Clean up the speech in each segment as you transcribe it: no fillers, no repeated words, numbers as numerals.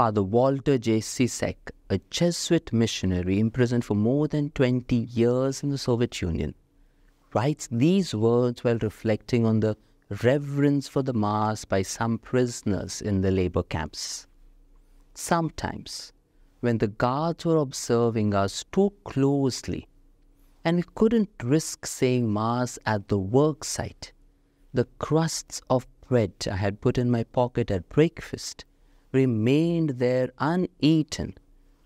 Father Walter J. Sisek, a Jesuit missionary imprisoned for more than 20 years in the Soviet Union, writes these words while reflecting on the reverence for the Mass by some prisoners in the labor camps. Sometimes, when the guards were observing us too closely and we couldn't risk saying Mass at the work site, the crusts of bread I had put in my pocket at breakfast remained there uneaten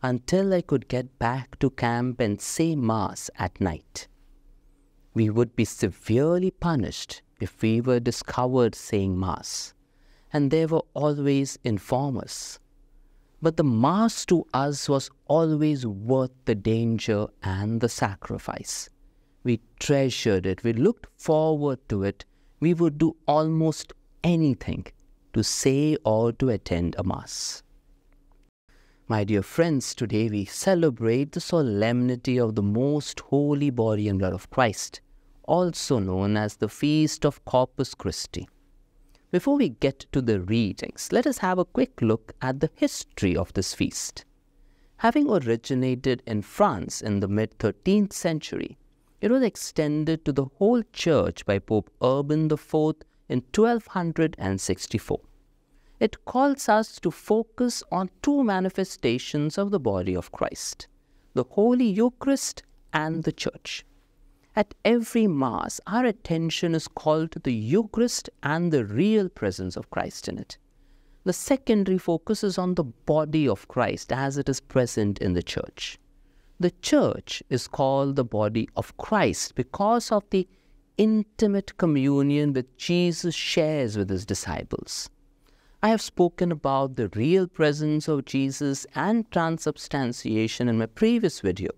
until I could get back to camp and say Mass at night. We would be severely punished if we were discovered saying Mass, and they were always informers. But the Mass to us was always worth the danger and the sacrifice. We treasured it, we looked forward to it, we would do almost anything to say or to attend a Mass. My dear friends, today we celebrate the solemnity of the most holy body and blood of Christ, also known as the Feast of Corpus Christi. Before we get to the readings, let us have a quick look at the history of this feast. Having originated in France in the mid-13th century, it was extended to the whole Church by Pope Urban IV in 1264. It calls us to focus on two manifestations of the body of Christ, the Holy Eucharist and the Church. At every Mass, our attention is called to the Eucharist and the real presence of Christ in it. The secondary focuses on the body of Christ as it is present in the Church. The Church is called the body of Christ because of the intimate communion that Jesus shares with his disciples. I have spoken about the real presence of Jesus and transubstantiation in my previous video,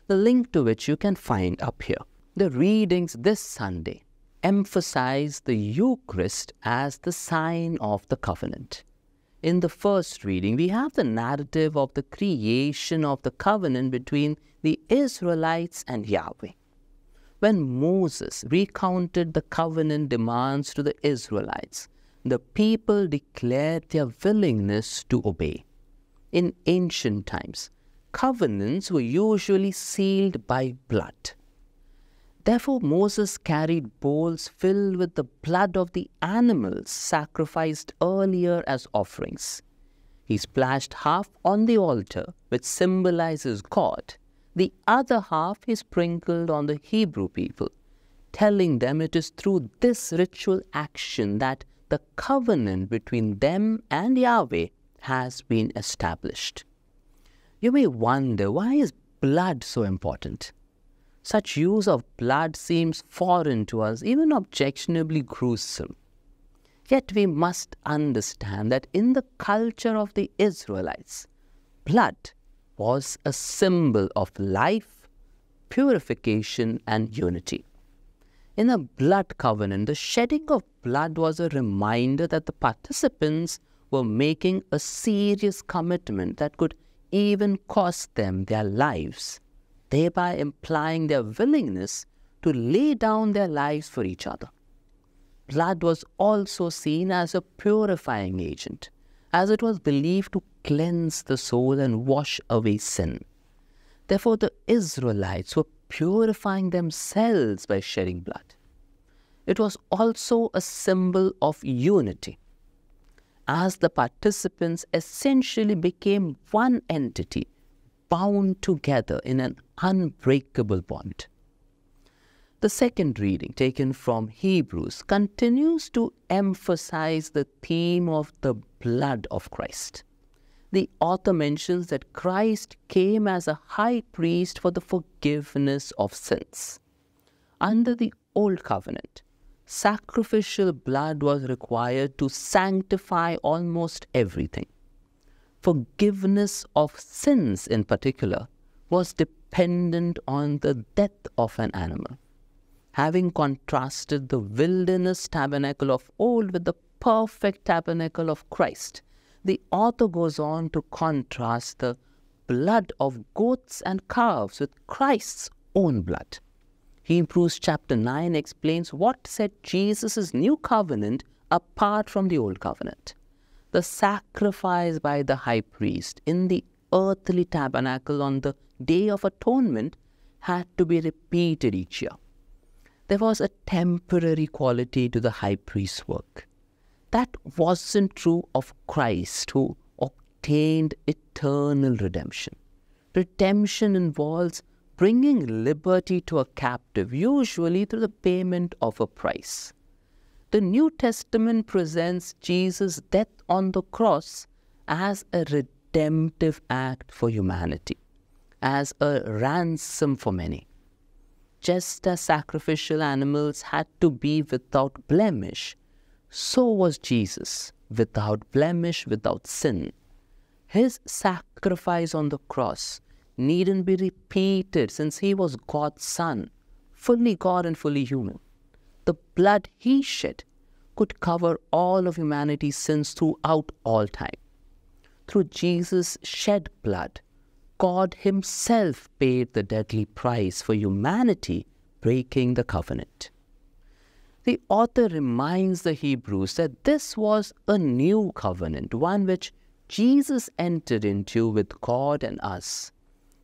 the link to which you can find up here. The readings this Sunday emphasize the Eucharist as the sign of the covenant. In the first reading, we have the narrative of the creation of the covenant between the Israelites and Yahweh. When Moses recounted the covenant demands to the Israelites, the people declared their willingness to obey. In ancient times, covenants were usually sealed by blood. Therefore, Moses carried bowls filled with the blood of the animals sacrificed earlier as offerings. He splashed half on the altar, which symbolizes God. The other half he sprinkled on the Hebrew people, telling them it is through this ritual action that the covenant between them and Yahweh has been established. You may wonder, why is blood so important? Such use of blood seems foreign to us, even objectionably gruesome. Yet we must understand that in the culture of the Israelites, blood was a symbol of life, purification, and unity. In a blood covenant, the shedding of blood was a reminder that the participants were making a serious commitment that could even cost them their lives, thereby implying their willingness to lay down their lives for each other. Blood was also seen as a purifying agent, as it was believed to cleanse the soul and wash away sin. Therefore, the Israelites were purifying themselves by shedding blood. It was also a symbol of unity, as the participants essentially became one entity, bound together in an unbreakable bond. The second reading, taken from Hebrews, continues to emphasize the theme of the blood of Christ. The author mentions that Christ came as a high priest for the forgiveness of sins. Under the Old Covenant, sacrificial blood was required to sanctify almost everything. Forgiveness of sins in particular was dependent on the death of an animal. Having contrasted the wilderness tabernacle of old with the perfect tabernacle of Christ, the author goes on to contrast the blood of goats and calves with Christ's own blood. Hebrews chapter 9 explains what set Jesus' new covenant apart from the old covenant. The sacrifice by the high priest in the earthly tabernacle on the Day of Atonement had to be repeated each year. There was a temporary quality to the high priest's work. That wasn't true of Christ, who obtained eternal redemption. Redemption involves bringing liberty to a captive, usually through the payment of a price. The New Testament presents Jesus' death on the cross as a redemptive act for humanity, as a ransom for many. Just as sacrificial animals had to be without blemish, so was Jesus, without blemish, without sin. His sacrifice on the cross needn't be repeated, since he was God's Son, fully God and fully human. The blood he shed could cover all of humanity's sins throughout all time. Through Jesus' shed blood, God himself paid the deadly price for humanity breaking the covenant. The author reminds the Hebrews that this was a new covenant, one which Jesus entered into with God and us,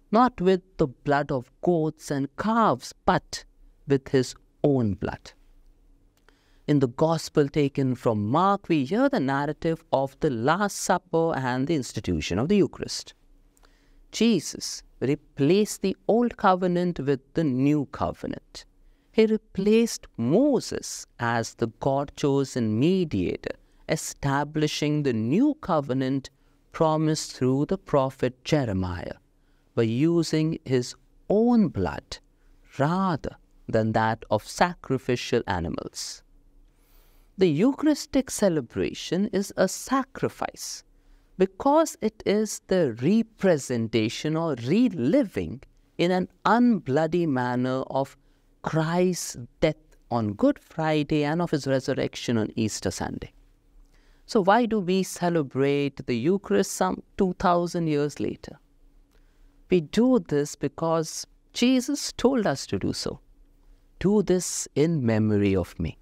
not with the blood of goats and calves, but with his own blood. In the Gospel taken from Mark, we hear the narrative of the Last Supper and the institution of the Eucharist. Jesus replaced the old covenant with the new covenant. He replaced Moses as the God-chosen mediator, establishing the new covenant promised through the prophet Jeremiah, by using his own blood rather than that of sacrificial animals. The Eucharistic celebration is a sacrifice because it is the representation or reliving in an unbloody manner of Christ's death on Good Friday and of his resurrection on Easter Sunday. So why do we celebrate the Eucharist some 2,000 years later? We do this because Jesus told us to do so. Do this in memory of me.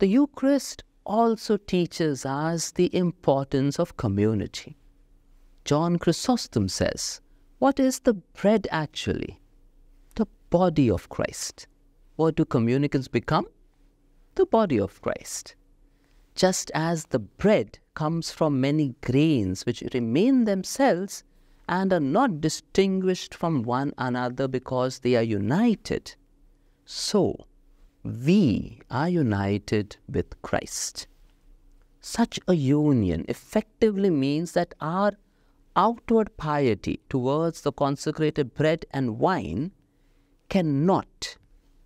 The Eucharist also teaches us the importance of community. John Chrysostom says, what is the bread actually? The body of Christ. What do communicants become? The body of Christ. Just as the bread comes from many grains which remain themselves and are not distinguished from one another because they are united, so we are united with Christ. Such a union effectively means that our outward piety towards the consecrated bread and wine cannot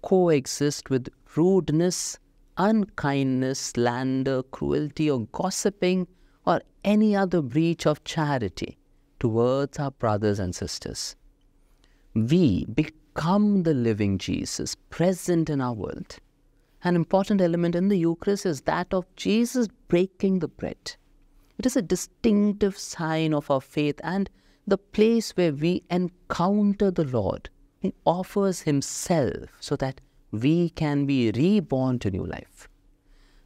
coexist with rudeness, unkindness, slander, cruelty, or gossiping, or any other breach of charity towards our brothers and sisters. We become the living Jesus present in our world. An important element in the Eucharist is that of Jesus breaking the bread. It is a distinctive sign of our faith and the place where we encounter the Lord, who offers himself so that we can be reborn to new life.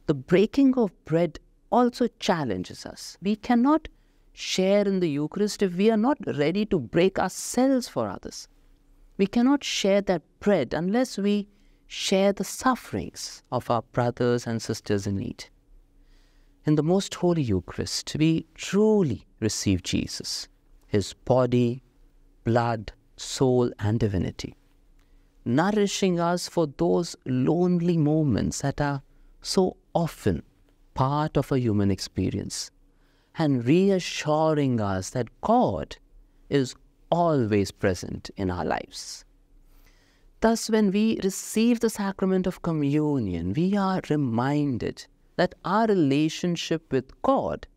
The breaking of bread also challenges us. We cannot share in the Eucharist if we are not ready to break ourselves for others. We cannot share that bread unless we share the sufferings of our brothers and sisters in need. In the most holy Eucharist, we truly receive Jesus, his body, blood, soul, and divinity, nourishing us for those lonely moments that are so often part of a human experience, and reassuring us that God is always present in our lives. Thus, when we receive the sacrament of communion, we are reminded that our relationship with God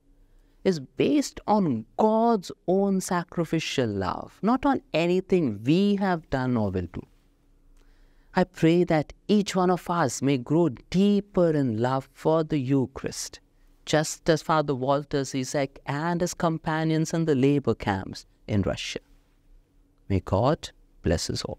is based on God's own sacrificial love, not on anything we have done or will do. I pray that each one of us may grow deeper in love for the Eucharist, just as Father Walter Zizek and his companions in the labor camps in Russia. May God bless us all.